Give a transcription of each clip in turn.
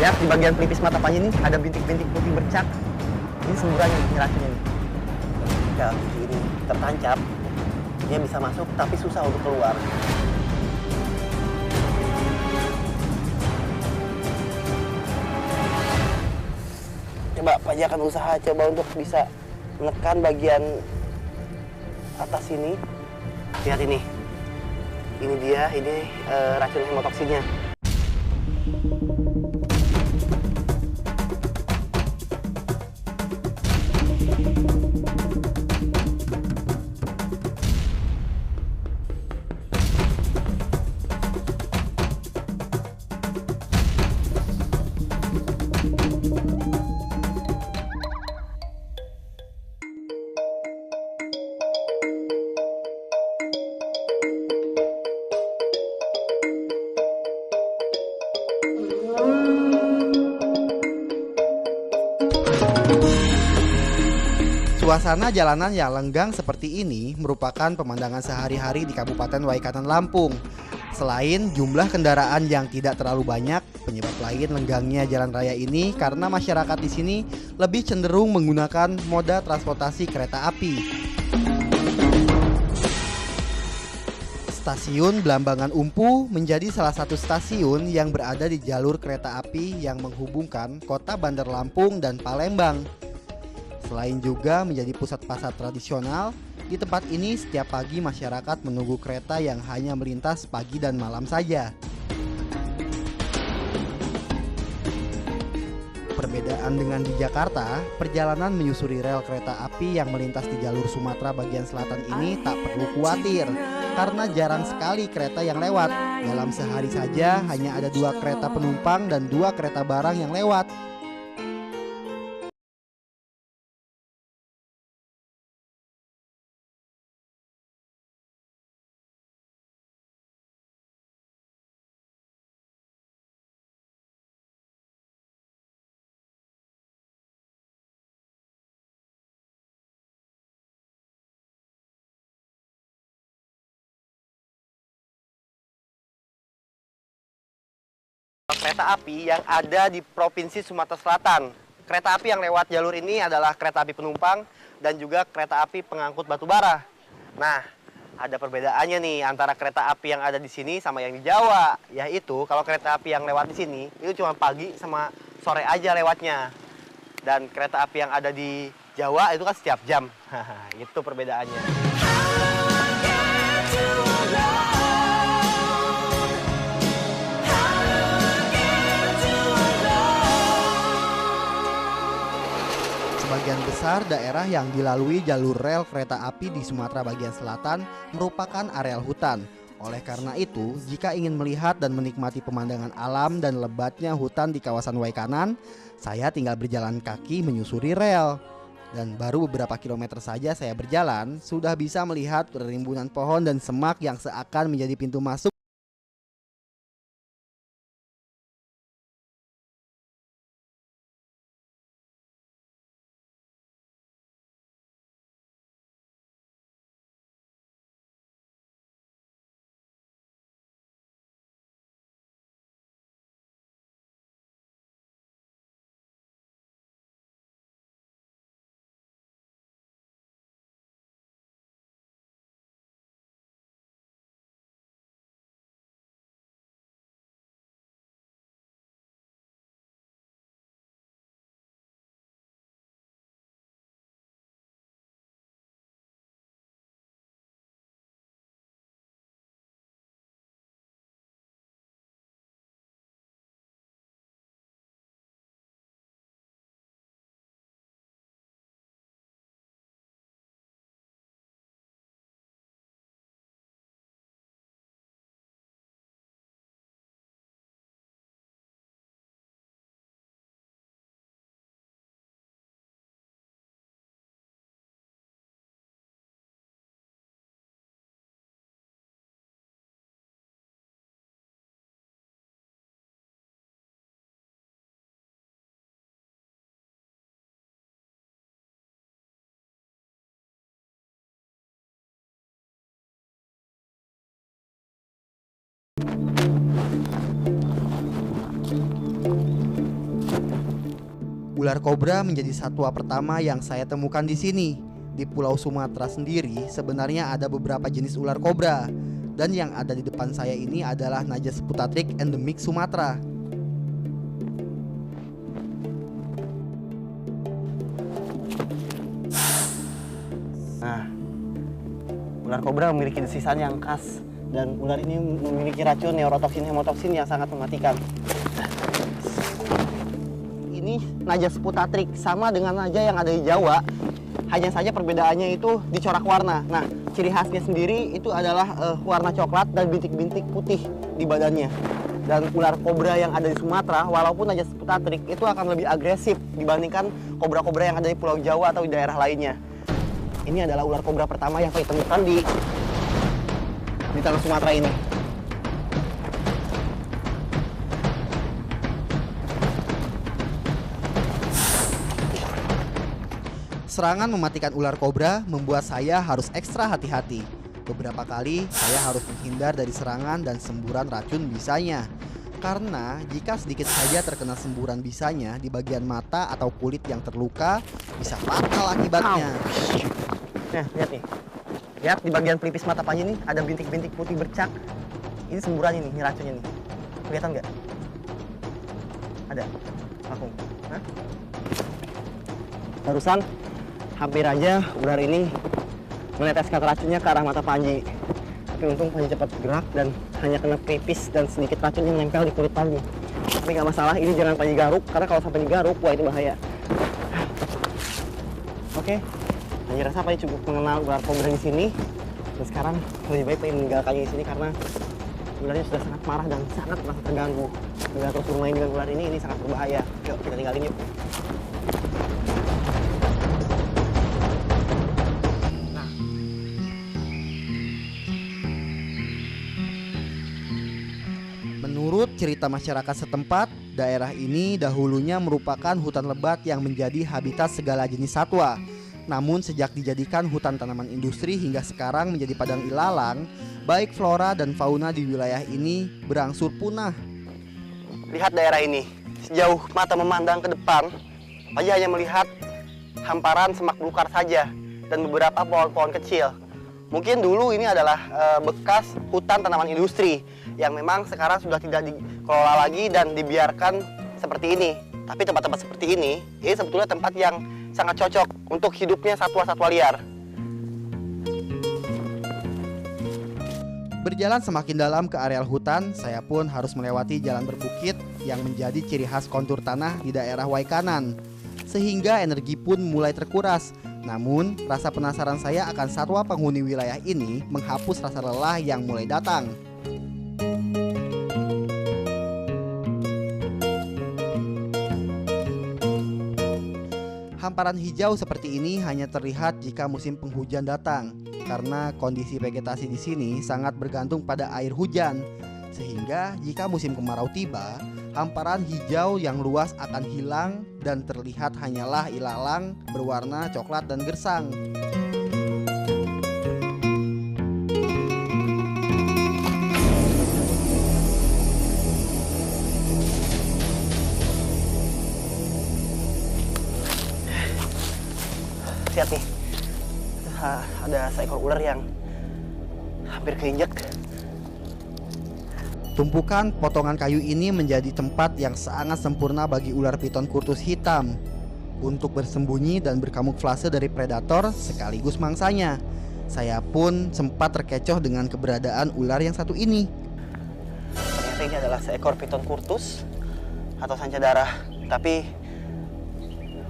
Lihat di bagian pelipis mata Panji ini ada bintik-bintik putih bercak. Ini semburannya, ini racunnya nih. Ketika ini tertancap, dia bisa masuk tapi susah untuk keluar. Coba Panji akan usaha coba untuk bisa menekan bagian atas ini. Lihat ini. Ini dia, ini racun hemotoksinya. Suasana jalanan yang lenggang seperti ini merupakan pemandangan sehari-hari di Kabupaten Waikanan, Lampung. Selain jumlah kendaraan yang tidak terlalu banyak, penyebab lain lenggangnya jalan raya ini karena masyarakat di sini lebih cenderung menggunakan moda transportasi kereta api. Stasiun Blambangan Umpu menjadi salah satu stasiun yang berada di jalur kereta api yang menghubungkan kota Bandar Lampung dan Palembang. Selain juga menjadi pusat pasar tradisional, di tempat ini setiap pagi masyarakat menunggu kereta yang hanya melintas pagi dan malam saja. Perbedaan dengan di Jakarta, perjalanan menyusuri rel kereta api yang melintas di jalur Sumatera bagian selatan ini tak perlu khawatir, karena jarang sekali kereta yang lewat. Dalam sehari saja hanya ada 2 kereta penumpang dan 2 kereta barang yang lewat. Kereta api yang ada di Provinsi Sumatera Selatan. Kereta api yang lewat jalur ini adalah kereta api penumpang dan juga kereta api pengangkut batu bara. Nah, ada perbedaannya nih antara kereta api yang ada di sini sama yang di Jawa. Yaitu kalau kereta api yang lewat di sini itu cuma pagi sama sore aja lewatnya. Dan kereta api yang ada di Jawa itu kan setiap jam. Itu perbedaannya. Sebagian besar daerah yang dilalui jalur rel kereta api di Sumatera bagian selatan merupakan areal hutan. Oleh karena itu, jika ingin melihat dan menikmati pemandangan alam dan lebatnya hutan di kawasan Waikanan, saya tinggal berjalan kaki menyusuri rel. Dan baru beberapa kilometer saja saya berjalan, sudah bisa melihat rimbunan pohon dan semak yang seakan menjadi pintu masuk Ular kobra menjadi satwa pertama yang saya temukan di sini. Di Pulau Sumatera sendiri sebenarnya ada beberapa jenis ular kobra, dan yang ada di depan saya ini adalah Najas putatrix endemik Sumatera. Nah, ular kobra memiliki desisan yang khas dan ular ini memiliki racun neurotoksin hemotoksin yang sangat mematikan. Ini Najas putatrix sama dengan naja yang ada di Jawa, hanya saja perbedaannya itu di corak warna. Nah, ciri khasnya sendiri itu adalah warna coklat dan bintik-bintik putih di badannya. Dan ular kobra yang ada di Sumatera, walaupun Najas putatrix itu akan lebih agresif dibandingkan kobra-kobra yang ada di Pulau Jawa atau di daerah lainnya. Ini adalah ular kobra pertama yang saya temukan di tanah Sumatera ini. Serangan mematikan ular kobra membuat saya harus ekstra hati-hati. Beberapa kali saya harus menghindar dari serangan dan semburan racun bisanya. Karena jika sedikit saja terkena semburan bisanya di bagian mata atau kulit yang terluka, bisa fatal akibatnya. Nah, lihat nih. Lihat di bagian pelipis mata Panji nih ada bintik-bintik putih bercak. Ini semburan ini racunnya nih. Kelihatan nggak? Ada. Langsung. Hah? Barusan hampir aja ular ini meneteskan racunnya ke arah mata Panji. Tapi untung Panji cepat gerak dan hanya kena pelipis dan sedikit racun yang nempel di kulit Panji. Tapi nggak masalah, ini jangan Panji garuk karena kalau sampai digaruk, wah itu bahaya. Oke. Panji rasa Panji cukup mengenal ular kobra di sini. Dan sekarang lebih baik Panji meninggalkannya di sini karena ularnya sudah sangat marah dan sangat merasa terganggu. Bila terus bermain dengan ular ini sangat berbahaya. Yuk kita tinggalin yuk. Menurut cerita masyarakat setempat, daerah ini dahulunya merupakan hutan lebat yang menjadi habitat segala jenis satwa. Namun sejak dijadikan hutan tanaman industri hingga sekarang menjadi padang ilalang, baik flora dan fauna di wilayah ini berangsur punah. Lihat daerah ini, sejauh mata memandang ke depan, Panji hanya melihat hamparan semak belukar saja dan beberapa pohon-pohon kecil. Mungkin dulu ini adalah bekas hutan tanaman industri yang memang sekarang sudah tidak dikelola lagi dan dibiarkan seperti ini. Tapi tempat-tempat seperti ini sebetulnya tempat yang sangat cocok untuk hidupnya satwa-satwa liar. Berjalan semakin dalam ke areal hutan, saya pun harus melewati jalan berbukit yang menjadi ciri khas kontur tanah di daerah Waikanan. Sehingga energi pun mulai terkuras. Namun, rasa penasaran saya akan satwa penghuni wilayah ini menghapus rasa lelah yang mulai datang. Hamparan hijau seperti ini hanya terlihat jika musim penghujan datang, karena kondisi vegetasi di sini sangat bergantung pada air hujan. Sehingga jika musim kemarau tiba, hamparan hijau yang luas akan hilang dan terlihat hanyalah ilalang berwarna coklat dan gersang. Lihat nih, ada seekor ular yang hampir keinjak. Tumpukan potongan kayu ini menjadi tempat yang sangat sempurna bagi ular piton kurtus hitam untuk bersembunyi dan berkamuflase dari predator sekaligus mangsanya. Saya pun sempat terkecoh dengan keberadaan ular yang satu ini. Ternyata ini adalah seekor piton kurtus atau sanca darah, tapi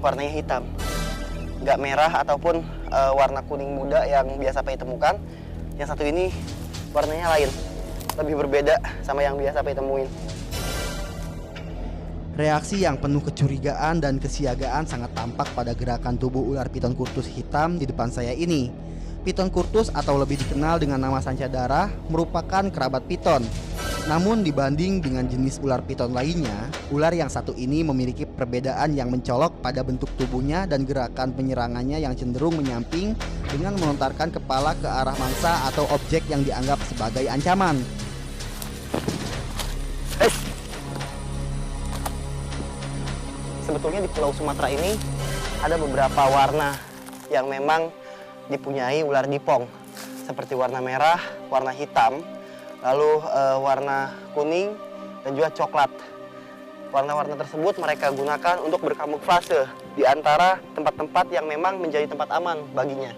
warnanya hitam. Nggak merah ataupun warna kuning muda yang biasa Panji temukan. Yang satu ini warnanya lain, lebih berbeda sama yang biasa Panji temuin. Reaksi yang penuh kecurigaan dan kesiagaan sangat tampak pada gerakan tubuh ular piton kurtus hitam di depan saya ini. Piton kurtus atau lebih dikenal dengan nama sanca darah merupakan kerabat piton. Namun dibanding dengan jenis ular piton lainnya, ular yang satu ini memiliki perbedaan yang mencolok pada bentuk tubuhnya dan gerakan penyerangannya yang cenderung menyamping dengan melontarkan kepala ke arah mangsa atau objek yang dianggap sebagai ancaman. sebetulnya di Pulau Sumatera ini ada beberapa warna yang memang dipunyai ular dipong, seperti warna merah, warna hitam, lalu warna kuning, dan juga coklat. Warna-warna tersebut mereka gunakan untuk berkamuflase di antara tempat-tempat yang memang menjadi tempat aman baginya.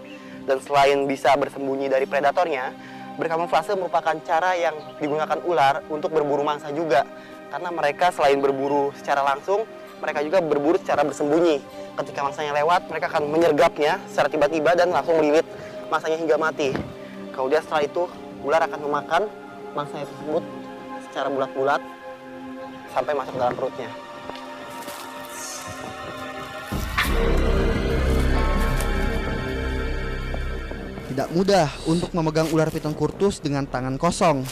Dan selain bisa bersembunyi dari predatornya, berkamuflase merupakan cara yang digunakan ular untuk berburu mangsa juga. Karena mereka selain berburu secara langsung, mereka juga berburu secara bersembunyi. Ketika mangsanya lewat, mereka akan menyergapnya secara tiba-tiba dan langsung melilit mangsanya hingga mati. Kemudian setelah itu, ular akan memakan mangsanya tersebut secara bulat-bulat sampai masuk dalam perutnya. Tidak mudah untuk memegang ular piton kurtus dengan tangan kosong.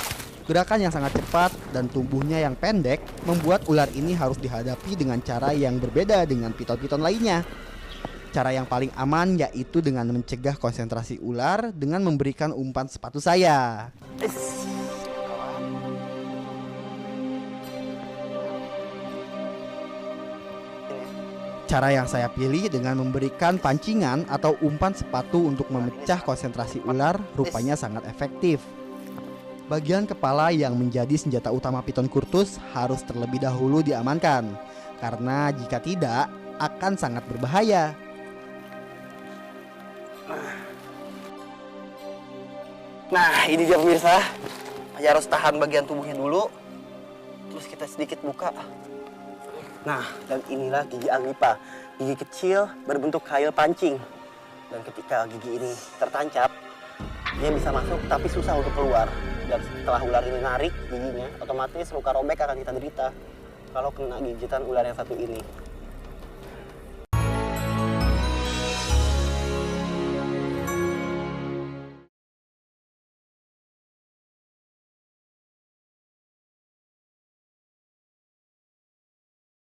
Gerakan yang sangat cepat dan tubuhnya yang pendek membuat ular ini harus dihadapi dengan cara yang berbeda dengan piton-piton lainnya. Cara yang paling aman yaitu dengan mencegah konsentrasi ular dengan memberikan umpan sepatu saya. Cara yang saya pilih dengan memberikan pancingan atau umpan sepatu untuk memecah konsentrasi ular rupanya sangat efektif. Bagian kepala yang menjadi senjata utama piton kurtus harus terlebih dahulu diamankan, karena jika tidak akan sangat berbahaya. Nah, ini dia pemirsa. Hanya harus tahan bagian tubuhnya dulu, terus kita sedikit buka. Nah, dan inilah gigi Anggipa, gigi kecil berbentuk kail pancing. Dan ketika gigi ini tertancap, dia bisa masuk tapi susah untuk keluar. Dan setelah ular ini narik giginya, otomatis luka robek akan kita derita kalau kena gigitan ular yang satu ini.